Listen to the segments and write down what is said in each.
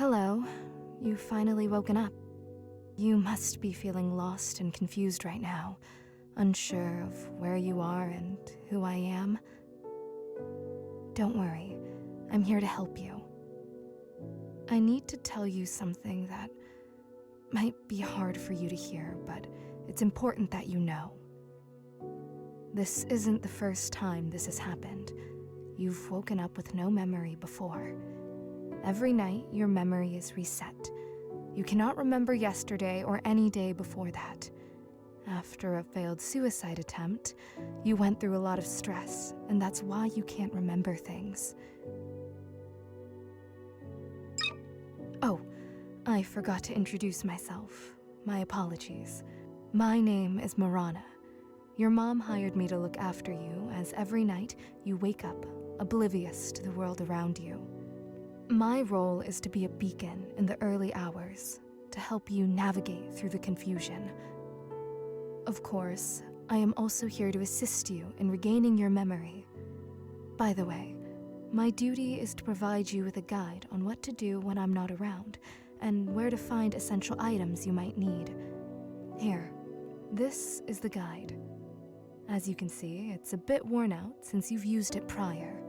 Hello. You've finally woken up. You must be feeling lost and confused right now, unsure of where you are and who I am. Don't worry, I'm here to help you. I need to tell you something that might be hard for you to hear, but it's important that you know. This isn't the first time this has happened. You've woken up with no memory before. Every night, your memory is reset. You cannot remember yesterday or any day before that. After a failed suicide attempt, you went through a lot of stress, and that's why you can't remember things. Oh, I forgot to introduce myself. My apologies. My name is Marana. Your mom hired me to look after you, as every night you wake up, oblivious to the world around you. My role is to be a beacon in the early hours, to help you navigate through the confusion. Of course, I am also here to assist you in regaining your memory. By the way, my duty is to provide you with a guide on what to do when I'm not around, and where to find essential items you might need. Here, this is the guide. As you can see, it's a bit worn out since you've used it prior.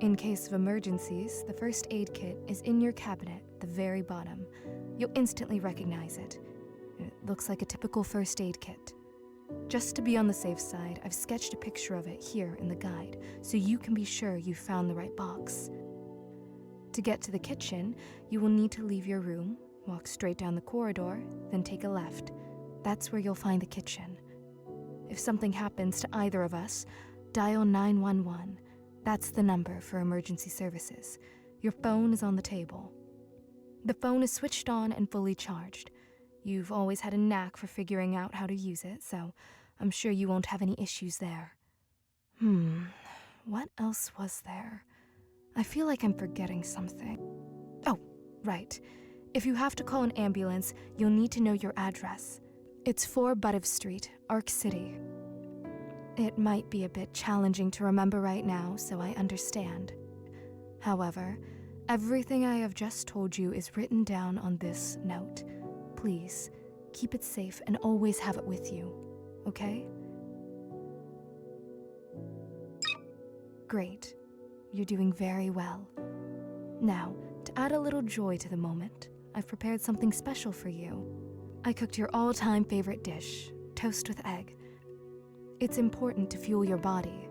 In case of emergencies, the first aid kit is in your cabinet at the very bottom. You'll instantly recognize it. It looks like a typical first aid kit. Just to be on the safe side, I've sketched a picture of it here in the guide, so you can be sure you've found the right box. To get to the kitchen, you will need to leave your room, walk straight down the corridor, then take a left. That's where you'll find the kitchen. If something happens to either of us, dial 911. That's the number for emergency services. Your phone is on the table. The phone is switched on and fully charged. You've always had a knack for figuring out how to use it, so I'm sure you won't have any issues there. What else was there? I feel like I'm forgetting something. Oh, right. If you have to call an ambulance, you'll need to know your address. It's 4 Buttiff Street, Arc City. It might be a bit challenging to remember right now, so I understand. However, everything I have just told you is written down on this note. Please, keep it safe and always have it with you, okay? Great. You're doing very well. Now, to add a little joy to the moment, I've prepared something special for you. I cooked your all-time favorite dish, toast with egg. It's important to fuel your body.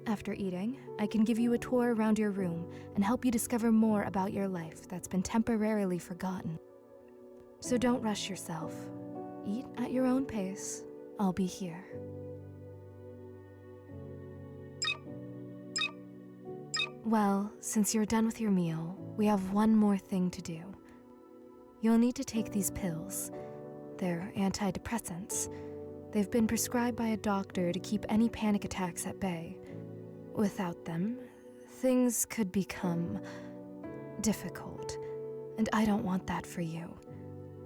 After eating, I can give you a tour around your room and help you discover more about your life that's been temporarily forgotten. So don't rush yourself. Eat at your own pace. I'll be here. Well, since you're done with your meal, we have one more thing to do. You'll need to take these pills. They're antidepressants. They've been prescribed by a doctor to keep any panic attacks at bay. Without them, things could become difficult, and I don't want that for you.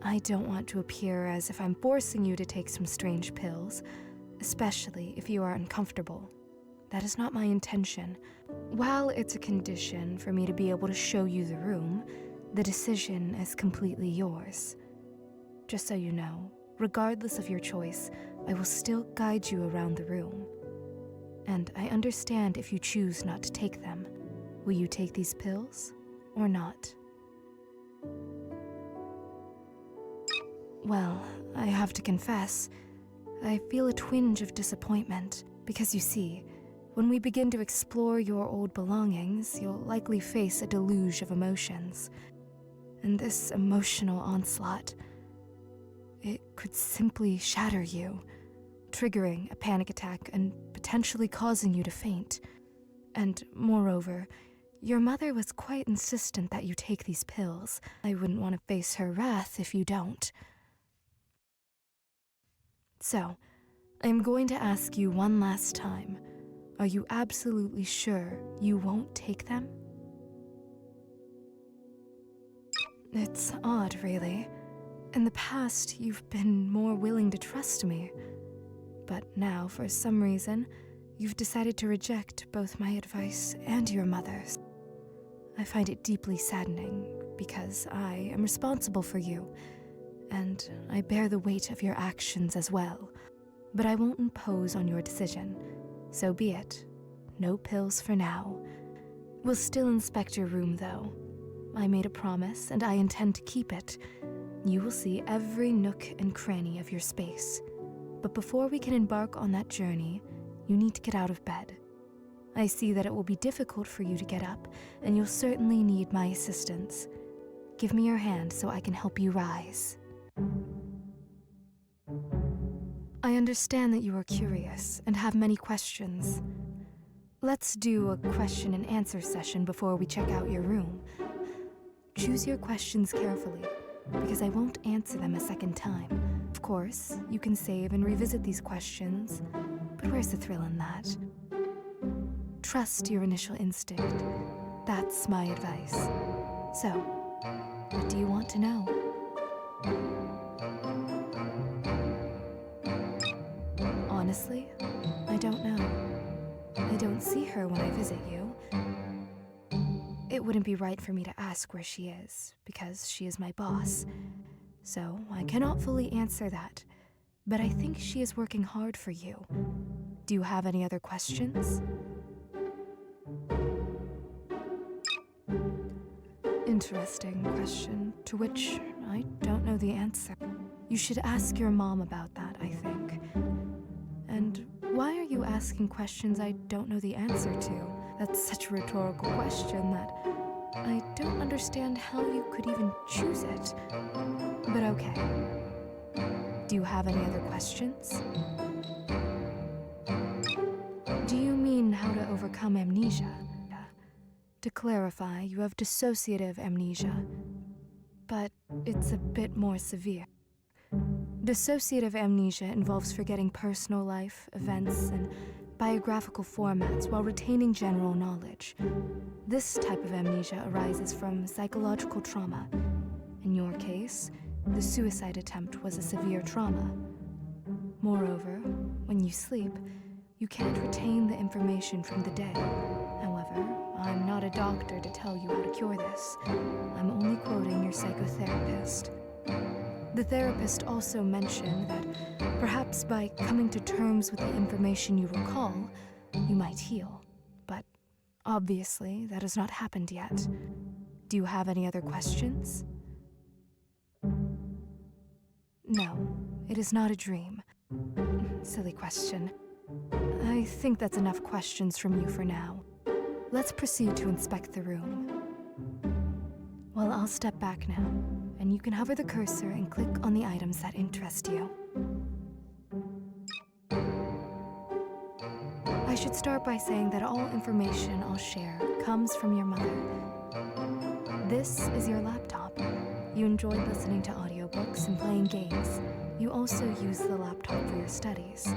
I don't want to appear as if I'm forcing you to take some strange pills, especially if you are uncomfortable. That is not my intention. While it's a condition for me to be able to show you the room, the decision is completely yours. Just so you know, regardless of your choice, I will still guide you around the room. And I understand if you choose not to take them. Will you take these pills or not? Well, I have to confess, I feel a twinge of disappointment because you see, when we begin to explore your old belongings, you'll likely face a deluge of emotions. And this emotional onslaught, it could simply shatter you, triggering a panic attack and potentially causing you to faint. And moreover, your mother was quite insistent that you take these pills. I wouldn't want to face her wrath if you don't. So, I'm going to ask you one last time. Are you absolutely sure you won't take them? It's odd, really. In the past, you've been more willing to trust me. But now, for some reason, you've decided to reject both my advice and your mother's. I find it deeply saddening, because I am responsible for you, and I bear the weight of your actions as well. But I won't impose on your decision. So be it. No pills for now. We'll still inspect your room, though. I made a promise, and I intend to keep it. You will see every nook and cranny of your space. But before we can embark on that journey, you need to get out of bed. I see that it will be difficult for you to get up, and you'll certainly need my assistance. Give me your hand so I can help you rise. I understand that you are curious and have many questions. Let's do a question and answer session before we check out your room. Choose your questions carefully, because I won't answer them a second time. Of course, you can save and revisit these questions, but where's the thrill in that? Trust your initial instinct. That's my advice. So, what do you want to know? Honestly, I don't know. I don't see her when I visit you. It wouldn't be right for me to ask where she is, because she is my boss. So I cannot fully answer that, but I think she is working hard for you. Do you have any other questions? Interesting question, to which I don't know the answer. You should ask your mom about that, I think. And why are you asking questions I don't know the answer to? That's such a rhetorical question that I don't understand how you could even choose it. But okay. Do you have any other questions? Do you mean how to overcome amnesia? To clarify, you have dissociative amnesia, but it's a bit more severe. Dissociative amnesia involves forgetting personal life, events, and biographical formats while retaining general knowledge. This type of amnesia arises from psychological trauma. In your case, the suicide attempt was a severe trauma. Moreover, when you sleep, you can't retain the information from the day. However, I'm not a doctor to tell you how to cure this. I'm only quoting your psychotherapist. The therapist also mentioned that perhaps by coming to terms with the information you recall, you might heal. But obviously, that has not happened yet. Do you have any other questions? No, it is not a dream. Silly question. I think that's enough questions from you for now. Let's proceed to inspect the room. Well, I'll step back now, and you can hover the cursor and click on the items that interest you. I should start by saying that all information I'll share comes from your mother. This is your laptop. You enjoyed listening to audiobooks and playing games. You also use the laptop for your studies.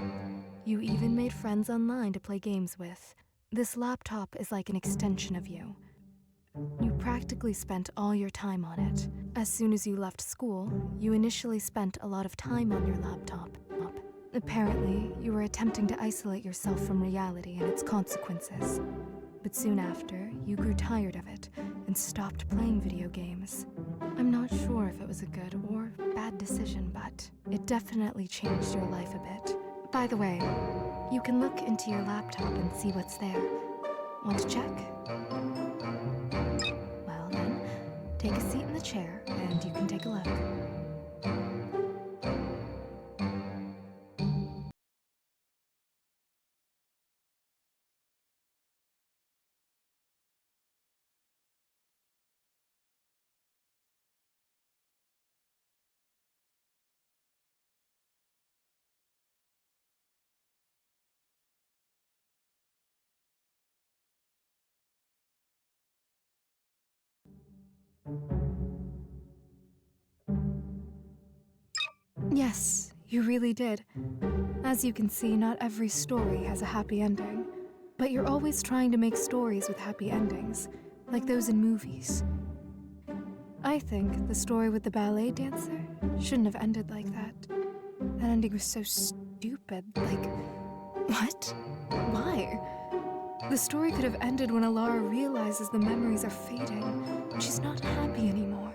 You even made friends online to play games with. This laptop is like an extension of you. You practically spent all your time on it. As soon as you left school, you initially spent a lot of time on your laptop. Apparently, you were attempting to isolate yourself from reality and its consequences. But soon after, you grew tired of it and stopped playing video games. I'm not sure if it was a good or bad decision, but it definitely changed your life a bit. By the way, you can look into your laptop and see what's there. Want to check? Well then, take a seat in the chair and you can take a look. Yes, you really did. As you can see, not every story has a happy ending. But you're always trying to make stories with happy endings, like those in movies. I think the story with the ballet dancer shouldn't have ended like that. That ending was so stupid, like, what? Why? The story could have ended when Alara realizes the memories are fading and she's not happy anymore.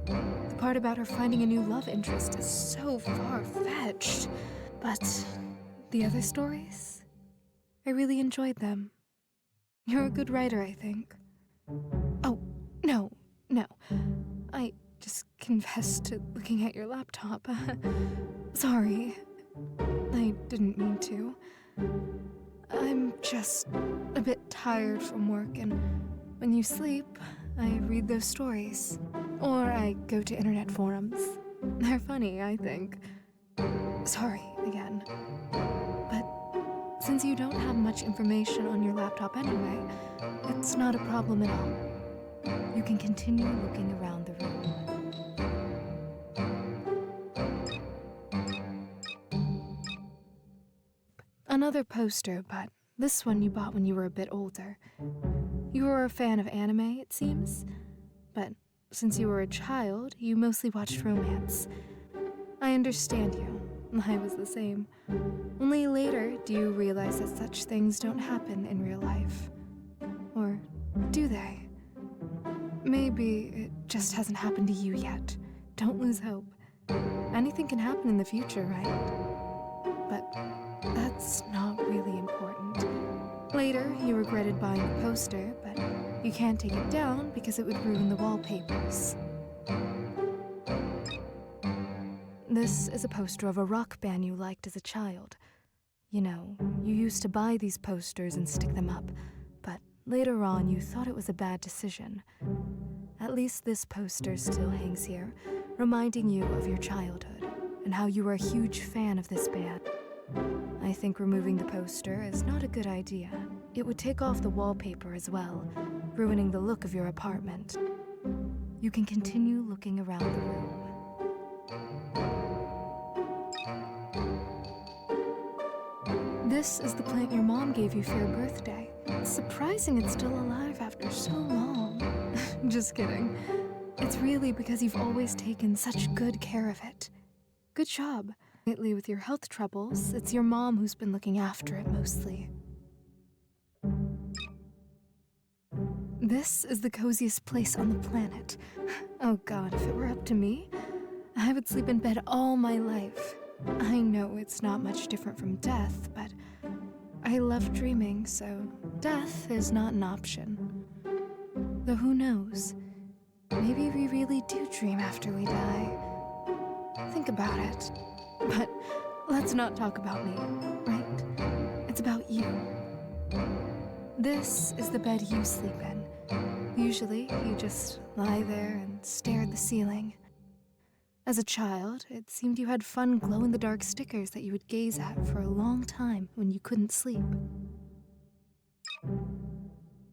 The part about her finding a new love interest is so far-fetched. But the other stories? I really enjoyed them. You're a good writer, I think. Oh, no. I just confessed to looking at your laptop. Sorry. I didn't mean to. I'm just a bit tired from work, and when you sleep, I read those stories. Or I go to internet forums. They're funny, I think. Sorry, again. But since you don't have much information on your laptop anyway, it's not a problem at all. You can continue looking around the room. Another poster, but this one you bought when you were a bit older. You were a fan of anime, it seems. But since you were a child, you mostly watched romance. I understand you. I was the same. Only later do you realize that such things don't happen in real life. Or do they? Maybe it just hasn't happened to you yet. Don't lose hope. Anything can happen in the future, right? But that's not really important. Later, you regretted buying the poster, but you can't take it down because it would ruin the wallpapers. This is a poster of a rock band you liked as a child. You know, you used to buy these posters and stick them up, but later on you thought it was a bad decision. At least this poster still hangs here, reminding you of your childhood and how you were a huge fan of this band. I think removing the poster is not a good idea. It would take off the wallpaper as well, ruining the look of your apartment. You can continue looking around the room. This is the plant your mom gave you for your birthday. It's surprising it's still alive after so long. Just kidding. It's really because you've always taken such good care of it. Good job. Lately, with your health troubles, it's your mom who's been looking after it mostly. This is the coziest place on the planet. Oh God, if it were up to me, I would sleep in bed all my life. I know it's not much different from death, but I love dreaming, so death is not an option. Though who knows? Maybe we really do dream after we die. Think about it. But let's not talk about me, right? It's about you. This is the bed you sleep in. Usually, you just lie there and stare at the ceiling. As a child, it seemed you had fun glow-in-the-dark stickers that you would gaze at for a long time when you couldn't sleep.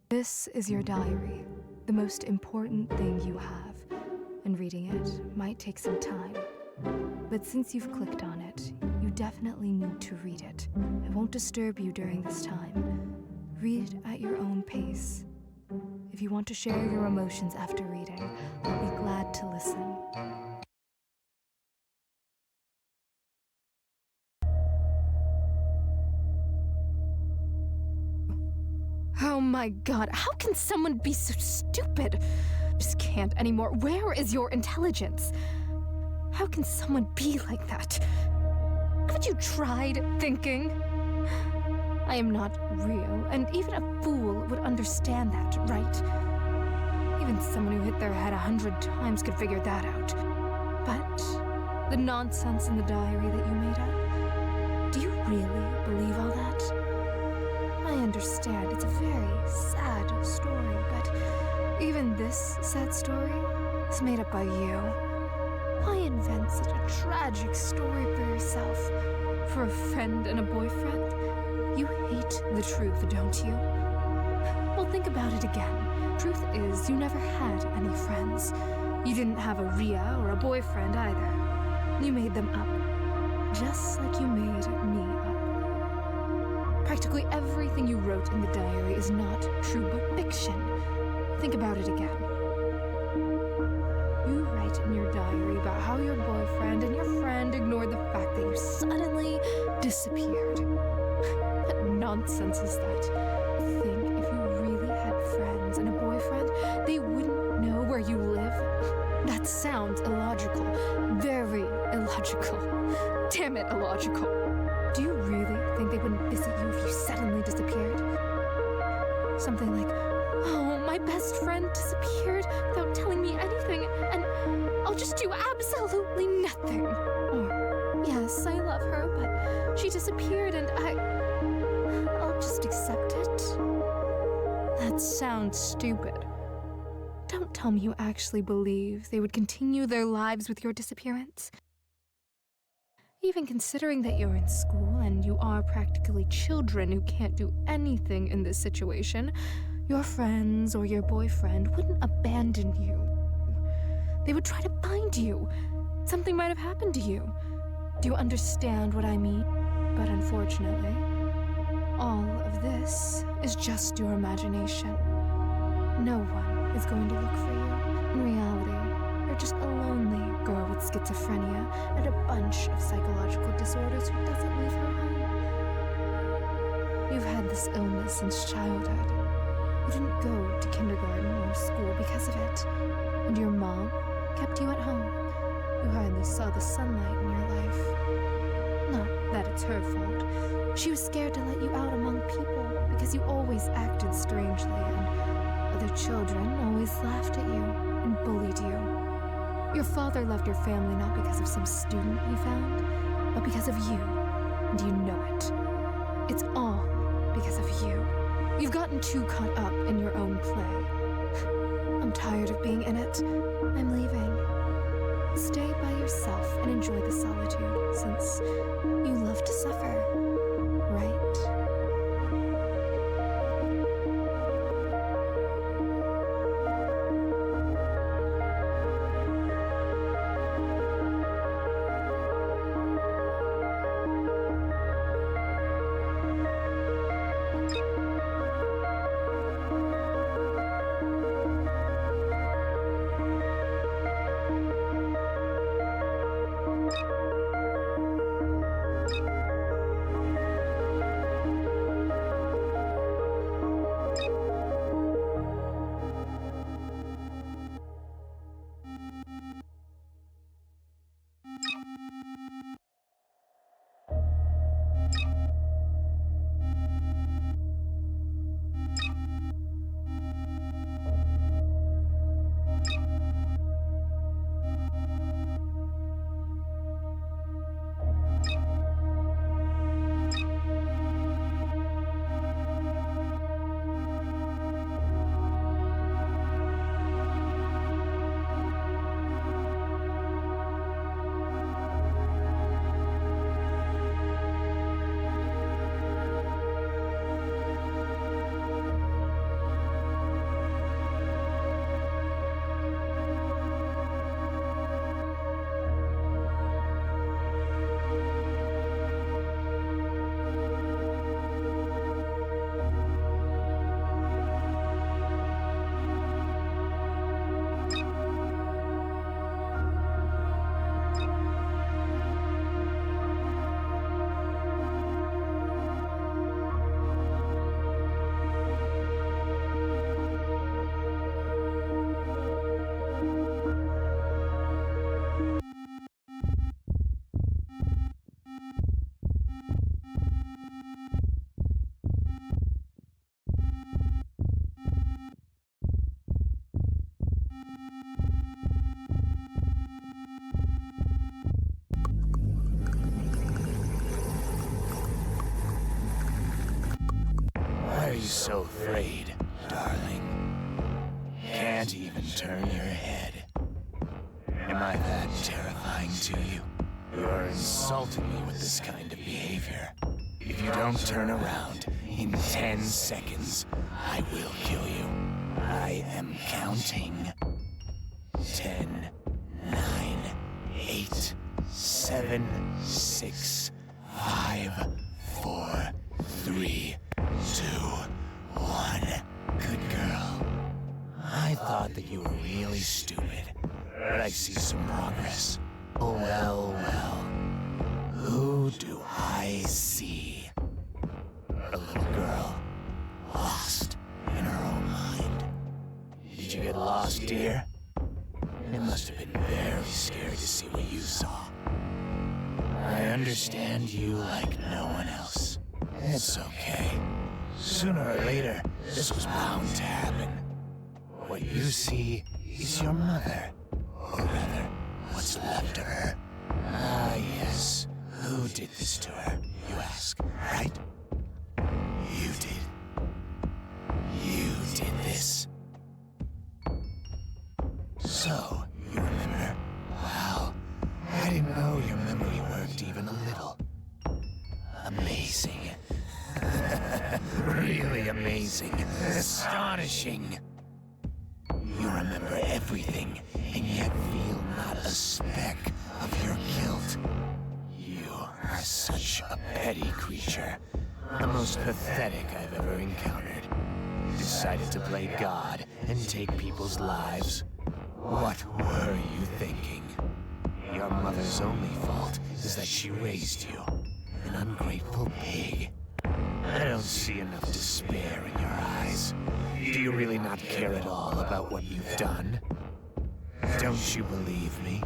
This is your diary, the most important thing you have, and reading it might take some time. But since you've clicked on it, you definitely need to read it. I won't disturb you during this time. Read at your own pace. If you want to share your emotions after reading, I'll be glad to listen. Oh my God, how can someone be so stupid? I just can't anymore. Where is your intelligence? How can someone be like that? Haven't you tried thinking? I am not real, and even a fool would understand that, right? Even someone who hit their head 100 times could figure that out. But the nonsense in the diary that you made up, do you really believe all that? I understand it's a very sad story, but even this sad story is made up by you. Why invent such a tragic story for yourself? For a friend and a boyfriend? You hate the truth, don't you? Well, think about it again. Truth is, you never had any friends. You didn't have a Rhea or a boyfriend either. You made them up. Just like you made me up. Practically everything you wrote in the diary is not true, but fiction. Think about it again. You write in your diary about how your boyfriend and your friend ignored the fact that you suddenly disappeared. What nonsense is that? sounds illogical. Very illogical. Damn it, illogical. Do you really think they wouldn't visit you if you suddenly disappeared? Something like, oh, my best friend disappeared without telling me anything, and I'll just do absolutely nothing. Or, yes, I love her, but she disappeared and I'll just accept it. That sounds stupid. Don't tell me you actually believe they would continue their lives with your disappearance. Even considering that you're in school and you are practically children who can't do anything in this situation, your friends or your boyfriend wouldn't abandon you. They would try to find you. Something might have happened to you. Do you understand what I mean? But unfortunately, all of this is just your imagination. No one is going to look for you. In reality, you're just a lonely girl with schizophrenia and a bunch of psychological disorders who doesn't leave her home. You've had this illness since childhood. You didn't go to kindergarten or school because of it, and your mom kept you at home. You hardly saw the sunlight in your life. Not that it's her fault. She was scared to let you out among people because you always acted strangely, and other children always laughed at you and bullied you. Your father left your family not because of some student he found, but because of you, and you know it. It's all because of you. You've gotten too caught up in your own play. I'm tired of being in it. I'm leaving. Stay by yourself and enjoy the solitude, since you love to suffer, right? Why are you so afraid, darling? Can't even turn your head. Am I that terrifying to you? You're insulting me with this kind of behavior. If you don't turn around in 10 seconds, I will kill you. I am counting. 10, 9, 8, 7, 6, 5, 4, 3, 2, 1. Good girl. I thought that you were really stupid, but I see some progress. Well, well. Who do I see? A little girl, lost in her own mind. Did you get lost, dear? It must have been very scary to see what you saw. I understand you like no one else. It's okay. Sooner or later, this was bound to happen. What you see is your mother. Or rather, what's left of her. Ah, yes. Who did this to her, you ask, right? You did. You did this. So, you remember? Wow. I didn't know your memory worked even a little. Amazing. Really amazing. Astonishing. You remember everything, and yet feel not a speck of your guilt. You are such a petty creature. The most pathetic I've ever encountered. Decided to play God and take people's lives. What were you thinking? Your mother's only fault is that she raised you. An ungrateful pig. I don't see enough despair in your eyes. Do you really not care at all about what you've done? Don't you believe me?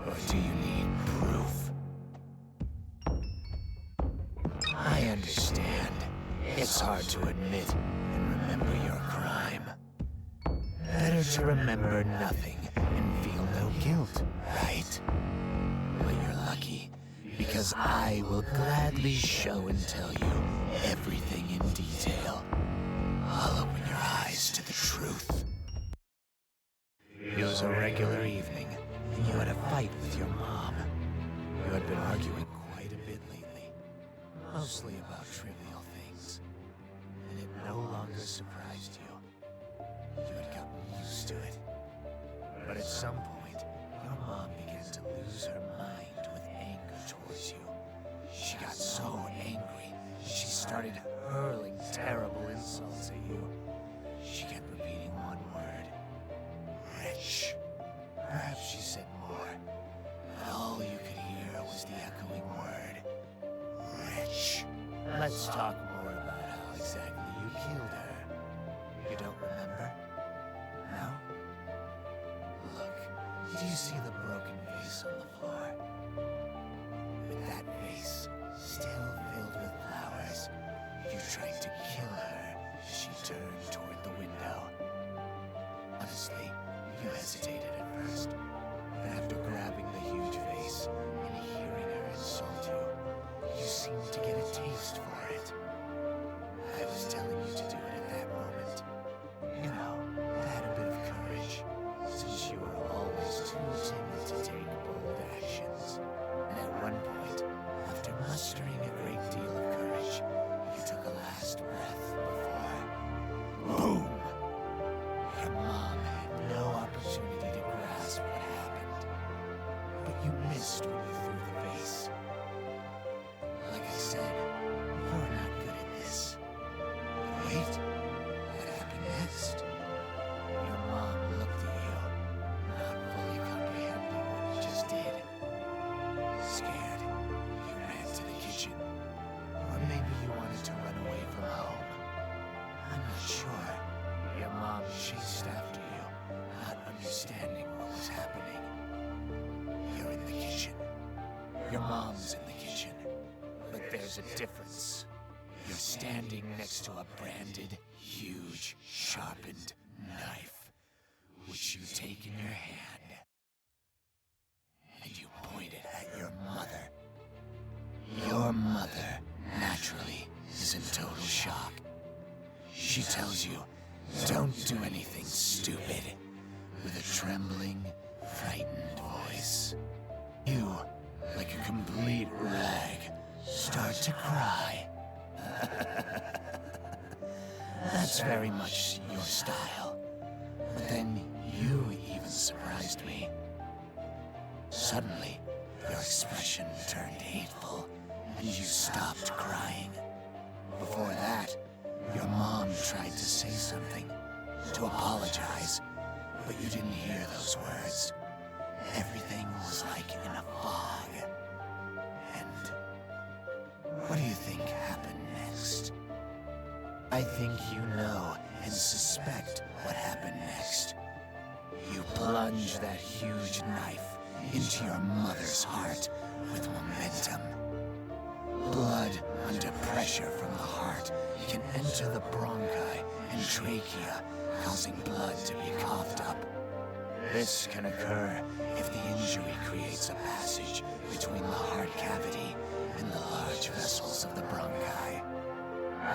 Or do you need proof? I understand. It's hard to admit and remember your crime. Better to remember nothing and feel no guilt, right? But you're lucky, because I will gladly show and tell you everything in detail. I'll open your eyes to the truth. It was a regular evening, and you had a fight with your mom. You had been arguing quite a bit lately, mostly about trivial things, and it no longer surprised you. You had gotten used to it. But at some point, your mom began to lose her mind with anger towards you. She got so angry, she started hurling terrible insults at you. She kept repeating one word. Wretch. Perhaps she said more, but all you could hear was the echoing word. Wretch. Let's talk more about how exactly you killed her. You don't remember? No? Look, do you see the broken vase on the floor? With that vase still filled with flowers, you tried to kill her as she turned toward the window. Honestly, you hesitated at first, but after grabbing the huge vase and hearing her insult you, you seemed to get a taste for it. I was telling you to do it at that moment. You know, to add a bit of courage, since you were always too timid to take bold actions. And at one point, after mustering a great deal of courage, you took a last breath before... Boom! Your mom had no opportunity to grasp what happened. But you missed when you threw the vase. Like I said, you're not good at this. But wait, what happened next? Your mom looked at you, not fully comprehending what you just did. Scared, you ran to the kitchen. Or maybe you wanted to run away from home. I'm not sure. Your mom chased after you, not understanding what was happening. You're in the kitchen. Your mom's in the kitchen. But there's a difference. You're standing next to a branded, huge, sharpened knife, which you take in your hand. And you point it at your mother. Your mother, naturally, is in total shock. She tells you, don't do anything stupid, with a trembling, frightened voice. You, like a complete rag, start to cry. That's very much your style. But then you even surprised me. Suddenly, your expression turned hateful, and you stopped crying. Before that, your mom tried to say something, to apologize, but you didn't hear those words. Everything was like in a fog. And what do you think happened next? I think you know and suspect what happened next. You plunge that huge knife into your mother's heart with momentum. Blood under pressure from the heart can enter the bronchi and trachea, causing blood to be coughed up. This can occur if the injury creates a passage between the heart cavity and the large vessels of the bronchi.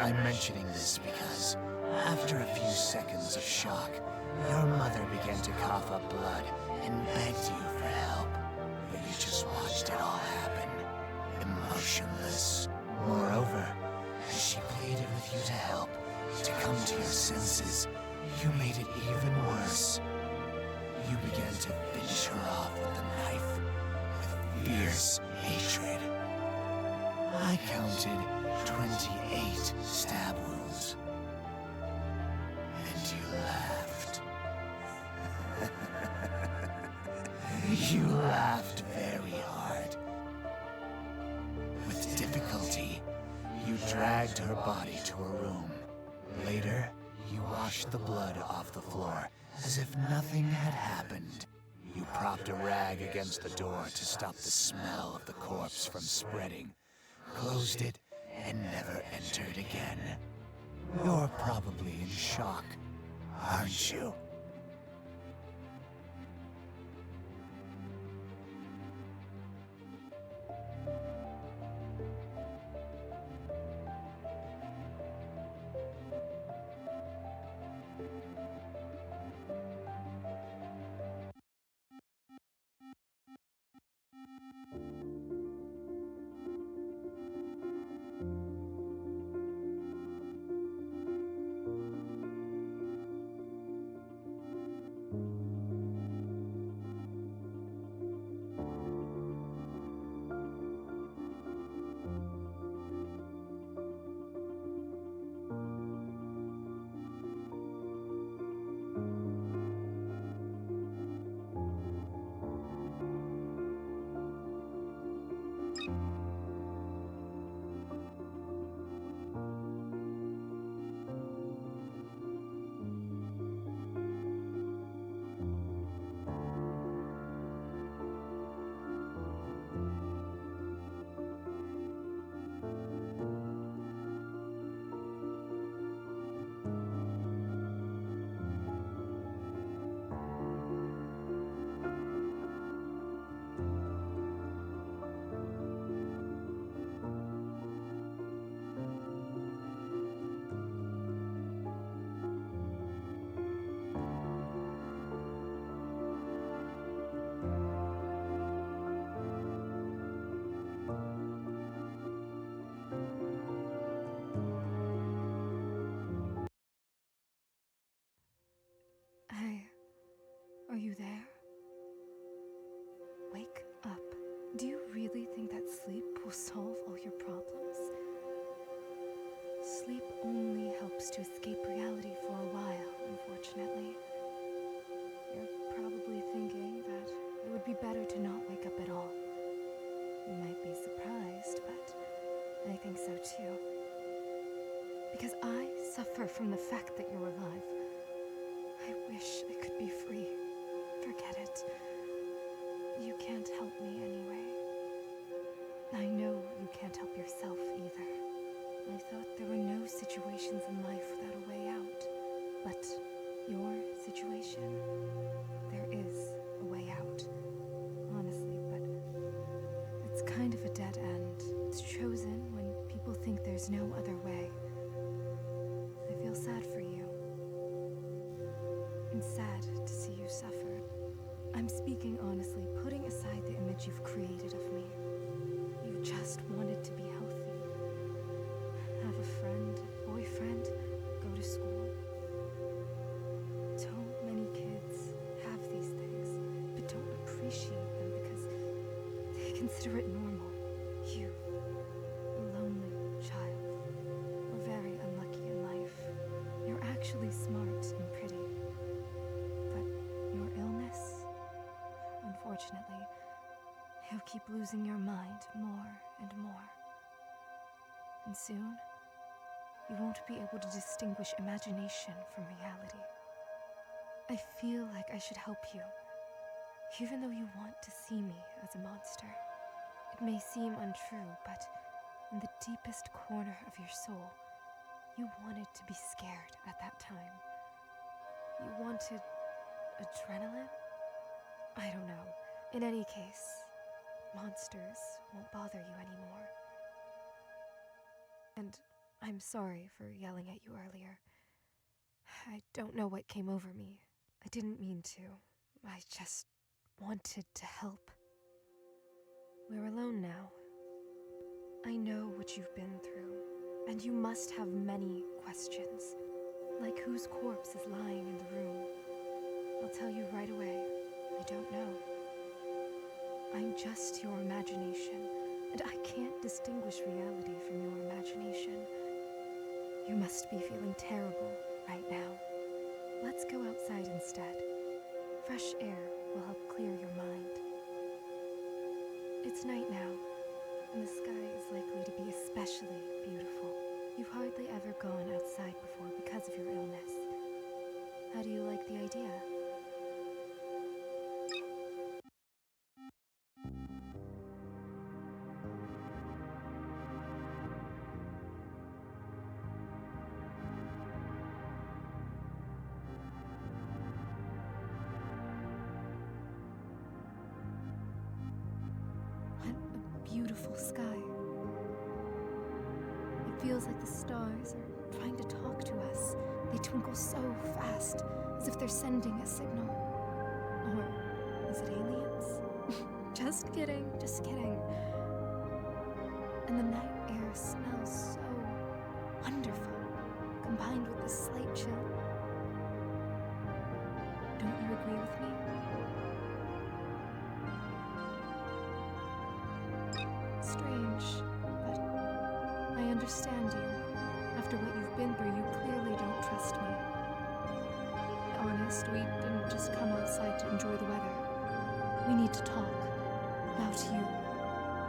I'm mentioning this because after a few seconds of shock, your mother began to cough up blood and begged you for help, but you just watched it all happen, emotionless. Moreover, as she pleaded with you to help, to come to your senses, you made it even worse. You began to finish her off with the knife, with fierce hatred. I counted 28 stab wounds, and you laughed. You laughed very hard. With difficulty, you dragged her body to a room. Later, you washed the blood off the floor as if nothing had happened. You propped a rag against the door to stop the smell of the corpse from spreading, closed it, and never entered again. You're probably in shock, aren't you? Are you there? Wake up. Do you really think that sleep will solve all your problems? Sleep only helps to escape reality for a while, unfortunately. You're probably thinking that it would be better to not wake up at all. You might be surprised, but I think so too. Because I suffer from the fact that you're alive. I wish I could be free. Forget it. You can't help me anyway. I know you can't help yourself either. I thought there were no situations in life without a way out. But your situation, there is a way out. Honestly, but it's kind of a dead end. It's chosen when people think there's no other way. I feel sad for you. And sad to see you suffer. I'm speaking honestly, putting aside the image you've created of me. You just wanted to be healthy. Have a friend, boyfriend, go to school. So many kids have these things, but don't appreciate them because they consider it normal. You, a lonely child, were very unlucky in life. You're actually smart and pretty. Unfortunately, you'll keep losing your mind more and more. And soon, you won't be able to distinguish imagination from reality. I feel like I should help you, even though you want to see me as a monster. It may seem untrue, but in the deepest corner of your soul, you wanted to be scared at that time. You wanted adrenaline? I don't know. In any case, monsters won't bother you anymore. And I'm sorry for yelling at you earlier. I don't know what came over me. I didn't mean to. I just wanted to help. We're alone now. I know what you've been through, and you must have many questions. Like whose corpse is lying in the room? I'll tell you right away, I don't know. I'm just your imagination, and I can't distinguish reality from your imagination. You must be feeling terrible right now. Let's go outside instead. Fresh air will help clear your mind. It's night now, and the sky is likely to be especially beautiful. You've hardly ever gone outside before because of your illness. How do you like the idea? What a beautiful sky. It feels like the stars are trying to talk to us. They twinkle so fast, as if they're sending a signal. Or is it aliens? Just kidding, just kidding. And the night air smells so wonderful, combined with the slight chill. Don't you agree with me? Strange, but I understand you. After what you've been through, you clearly don't trust me. To be honest, we didn't just come outside to enjoy the weather. We need to talk about you,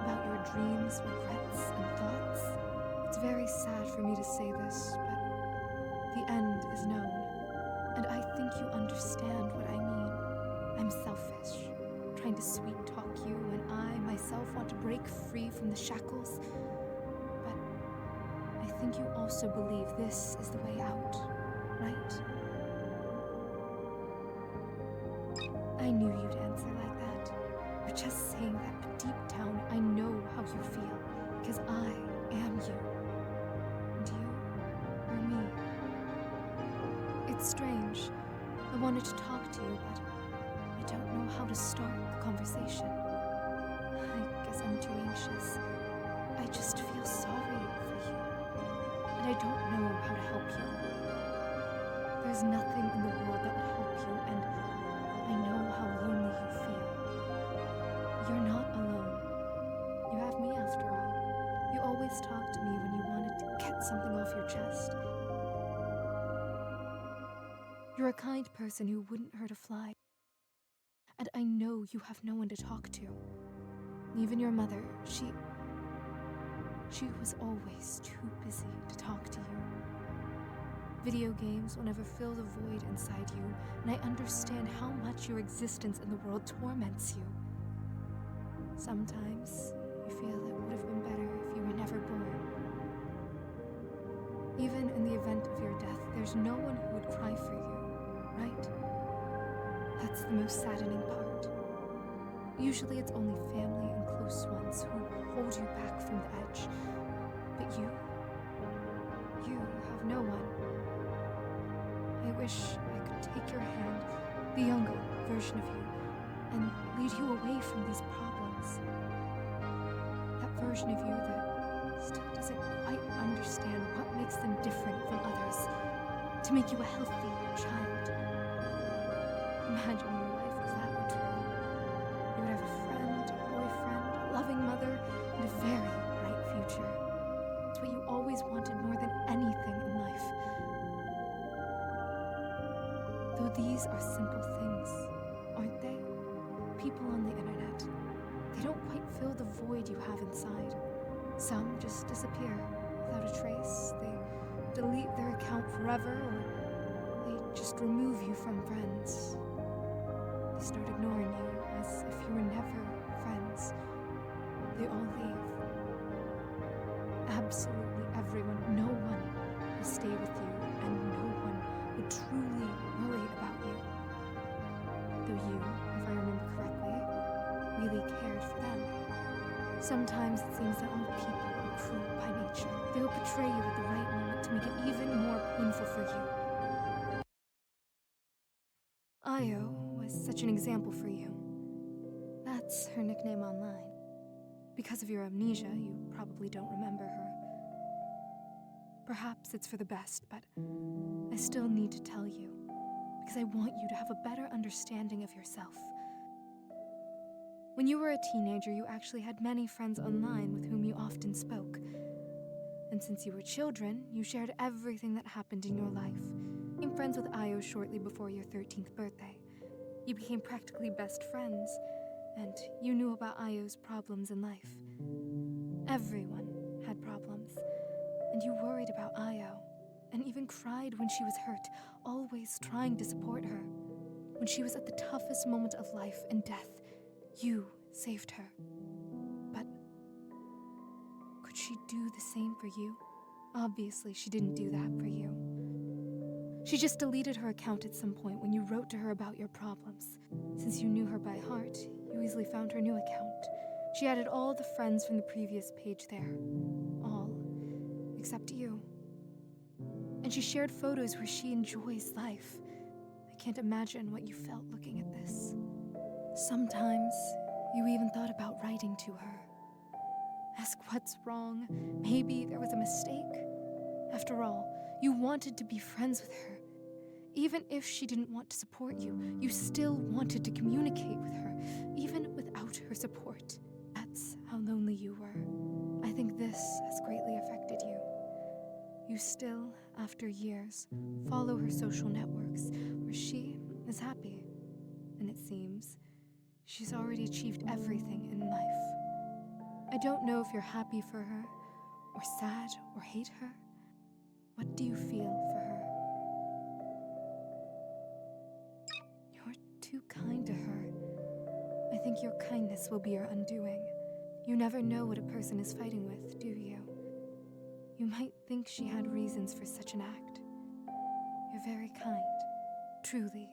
about your dreams, regrets, and thoughts. It's very sad for me to say this, but the end is known, and I think you understand what I mean. I'm selfish, trying to sweet-talk you when I myself want to break free from the shackles. But I think you also believe this is the way out, right? I knew you'd answer like that. You're just saying that, but deep down, I know how you feel, because I am you. And you are me. It's strange. I wanted to talk to you, but I don't know how to start the conversation. I guess I'm too anxious. I just feel sorry for you, and I don't know how to help you. There's nothing in the world that would help you, and I know how lonely you feel. You're not alone. You have me after all. You always talk to me when you wanted to get something off your chest. You're a kind person who wouldn't hurt a fly. And I know you have no one to talk to. Even your mother, she was always too busy to talk to you. Video games will never fill the void inside you, and I understand how much your existence in the world torments you. Sometimes you feel it would have been better if you were never born. Even in the event of your death, there's no one who would cry for you, right? That's the most saddening part. Usually it's only family and close ones who hold you back from the edge. But you have no one. I wish I could take your hand, the younger version of you, and lead you away from these problems. That version of you that still doesn't quite understand what makes them different from others, to make you a healthy child. Imagine your life if that were true. You would have a friend, a boyfriend, a loving mother, and a very bright future. It's what you always wanted more than anything in life. Though these are simple things, aren't they? People on the internet, they don't quite fill the void you have inside. Some just disappear without a trace. They delete their account forever, or they just remove you from friends. They start ignoring you as if you were never friends. They all leave. Absolutely everyone, no one will stay with you, and no one would truly worry about you. Though you, if I remember correctly, really cared for them. Sometimes it seems that all people are cruel by nature. They will betray you at the right moment to make it even more painful for you. Io was such an example for you. That's her nickname online. Because of your amnesia, you probably don't remember her. Perhaps it's for the best, but I still need to tell you, because I want you to have a better understanding of yourself. When you were a teenager, you actually had many friends online with whom you often spoke. And since you were children, you shared everything that happened in your life. You became friends with Io shortly before your 13th birthday. You became practically best friends, and you knew about Io's problems in life. Everyone had problems, and you worried about Io, and even cried when she was hurt, always trying to support her. When she was at the toughest moment of life and death, you saved her. But could she do the same for you? Obviously, she didn't do that for you. She just deleted her account at some point when you wrote to her about your problems. Since you knew her by heart, you easily found her new account. She added all the friends from the previous page there. All, except you. And she shared photos where she enjoys life. I can't imagine what you felt looking at this. Sometimes, you even thought about writing to her. Ask what's wrong. Maybe there was a mistake. After all, you wanted to be friends with her. Even if she didn't want to support you, you still wanted to communicate with her, even without her support. That's how lonely you were. I think this has greatly affected you. You still, after years, follow her social networks, where she is happy. And it seems she's already achieved everything in life. I don't know if you're happy for her, or sad, or hate her. What do you feel for her? You're too kind to her. I think your kindness will be your undoing. You never know what a person is fighting with, do you? You might think she had reasons for such an act. You're very kind, truly.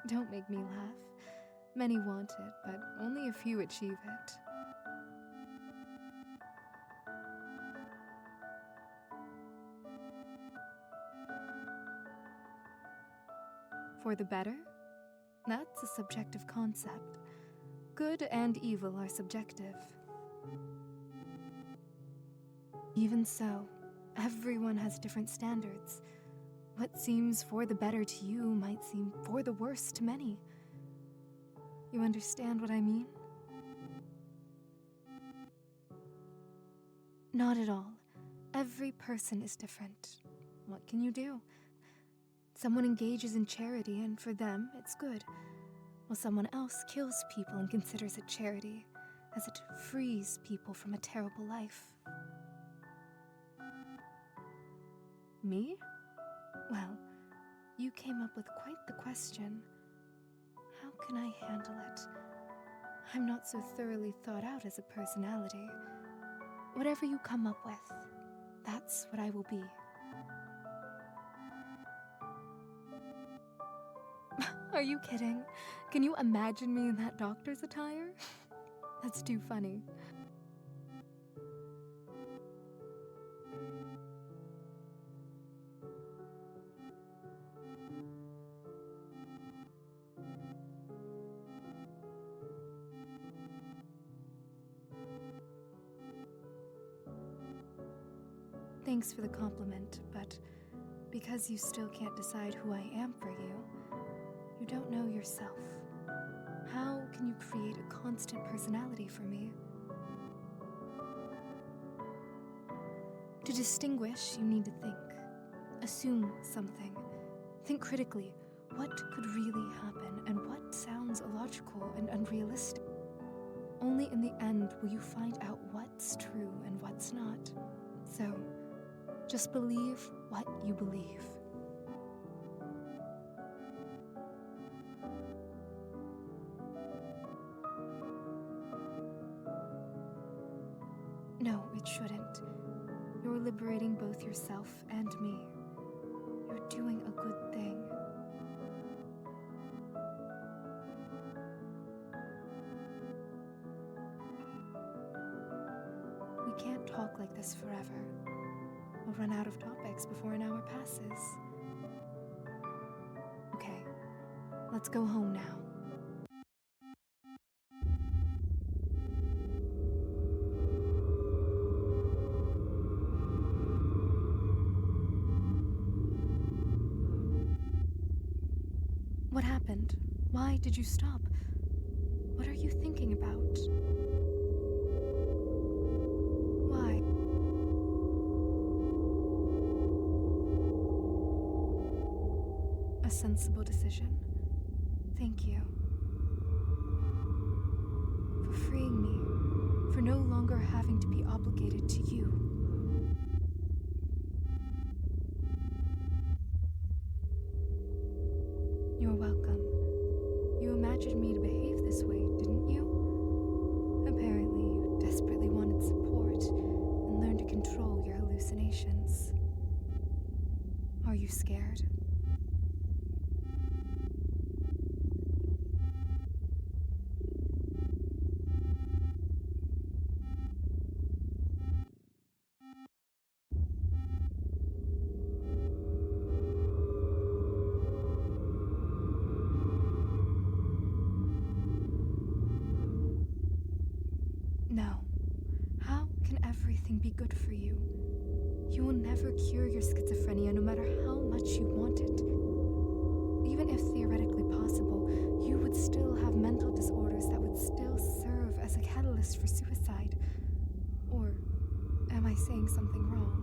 Don't make me laugh. Many want it, but only a few achieve it. For the better? That's a subjective concept. Good and evil are subjective. Even so, everyone has different standards. What seems for the better to you might seem for the worse to many. You understand what I mean? Not at all. Every person is different. What can you do? Someone engages in charity, and for them, it's good. While someone else kills people and considers it charity, as it frees people from a terrible life. Me? Well, you came up with quite the question. How can I handle it? I'm not so thoroughly thought out as a personality. Whatever you come up with, that's what I will be. Are you kidding? Can you imagine me in that doctor's attire? That's too funny. Thanks for the compliment, but because you still can't decide who I am for you, you don't know yourself. How can you create a constant personality for me? To distinguish, you need to think. Assume something. Think critically. What could really happen, and what sounds illogical and unrealistic? Only in the end will you find out what's true and what's not. So, just believe what you believe. No, it shouldn't. You're liberating both yourself and me. You're doing a good thing. We can't talk like this forever. We'll run out of topics before an hour passes. Okay, let's go home now. What happened? Why did you stop? What are you thinking about? Why? A sensible decision. Thank you. For freeing me, for no longer having to be obligated to you. You're welcome. You imagined me to behave this way, didn't you? Apparently, you desperately wanted support and learned to control your hallucinations. Are you scared? No. How can everything be good for you? You will never cure your schizophrenia no matter how much you want it. Even if theoretically possible, you would still have mental disorders that would still serve as a catalyst for suicide. Or am I saying something wrong?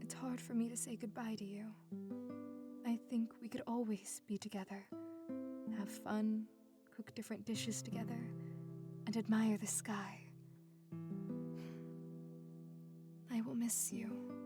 It's hard for me to say goodbye to you. I think we could always be together, have fun, cook different dishes together, and admire the sky. I will miss you.